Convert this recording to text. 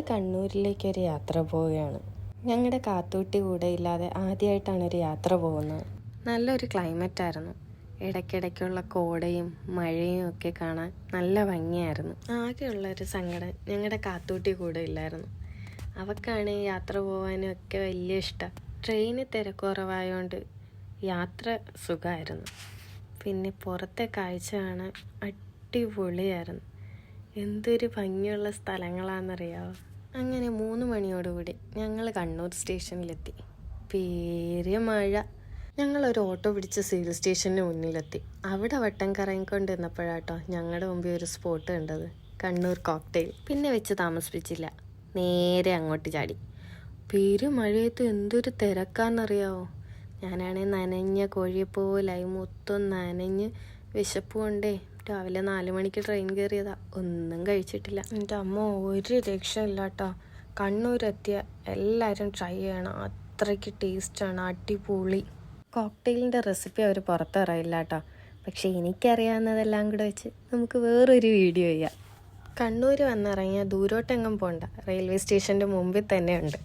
കണ്ണൂരിലേക്കൊരു യാത്ര പോവുകയാണ്. ഞങ്ങളുടെ കാത്തൂട്ടി കൂടെ ഇല്ലാതെ ആദ്യമായിട്ടാണ് ഒരു യാത്ര പോകുന്നത്. നല്ലൊരു ക്ലൈമറ്റായിരുന്നു. ഇടയ്ക്കിടയ്ക്കുള്ള കോടയും മഴയും ഒക്കെ കാണാൻ നല്ല ഭംഗിയായിരുന്നു. ആകെയുള്ളൊരു സങ്കടം ഞങ്ങളുടെ കാത്തൂട്ടി കൂടെ ഇല്ലായിരുന്നു. അവൾക്കാണ് യാത്ര പോകാനും ഒക്കെ വലിയ ഇഷ്ടം. ട്രെയിന് തിരക്കുറവായതുകൊണ്ട് യാത്ര സുഖമായിരുന്നു. പിന്നെ പുറത്തെ കാഴ്ച കാണാൻ അടിപൊളിയായിരുന്നു. എന്തൊരു ഭംഗിയുള്ള സ്ഥലങ്ങളാണെന്നറിയാമോ. അങ്ങനെ 3 മണിയോടുകൂടി ഞങ്ങൾ കണ്ണൂർ സ്റ്റേഷനിലെത്തി. മഴ. ഞങ്ങളൊരു ഓട്ടോ പിടിച്ച് സിവിൽ സ്റ്റേഷന് മുന്നിലെത്തി. അവിടെ വട്ടം കറങ്ങിക്കൊണ്ടിരുന്നപ്പോഴാട്ടോ ഞങ്ങളുടെ മുമ്പിൽ ഒരു സ്പോട്ട് കണ്ടത്, കണ്ണൂർ കോക്ടെയിൽ. പിന്നെ വെച്ച് താമസിപ്പിച്ചില്ല, നേരെ അങ്ങോട്ട് ചാടി. മഴയത്ത് എന്തൊരു തിരക്കാന്നറിയാമോ. ഞാനാണെങ്കിൽ നനഞ്ഞ കോഴിയെപ്പോലായി, മൊത്തം നനഞ്ഞ് വിശപ്പ് കൊണ്ടേ രാവിലെ 4 മണിക്ക് ട്രെയിൻ കയറിയതാ. ഒന്നും കഴിച്ചിട്ടില്ല. എൻ്റെ അമ്മ ഒരു രക്ഷയില്ല കേട്ടോ. കണ്ണൂരെത്തിയ എല്ലാവരും ട്രൈ ചെയ്യണം, അത്രയ്ക്ക് ടേസ്റ്റാണ്, അടിപൊളി. കോക്ടെയിലിൻ്റെ റെസിപ്പി അവർ പുറത്തിറയില്ല കേട്ടോ. പക്ഷേ എനിക്കറിയാവുന്നതെല്ലാം കൂടെ വെച്ച് നമുക്ക് വേറൊരു വീഡിയോ ചെയ്യാം. കണ്ണൂർ വന്നിറങ്ങിയാൽ ദൂരോട്ടെങ്ങും പോകണ്ട, റെയിൽവേ സ്റ്റേഷൻ്റെ മുമ്പിൽ തന്നെ ഉണ്ട്.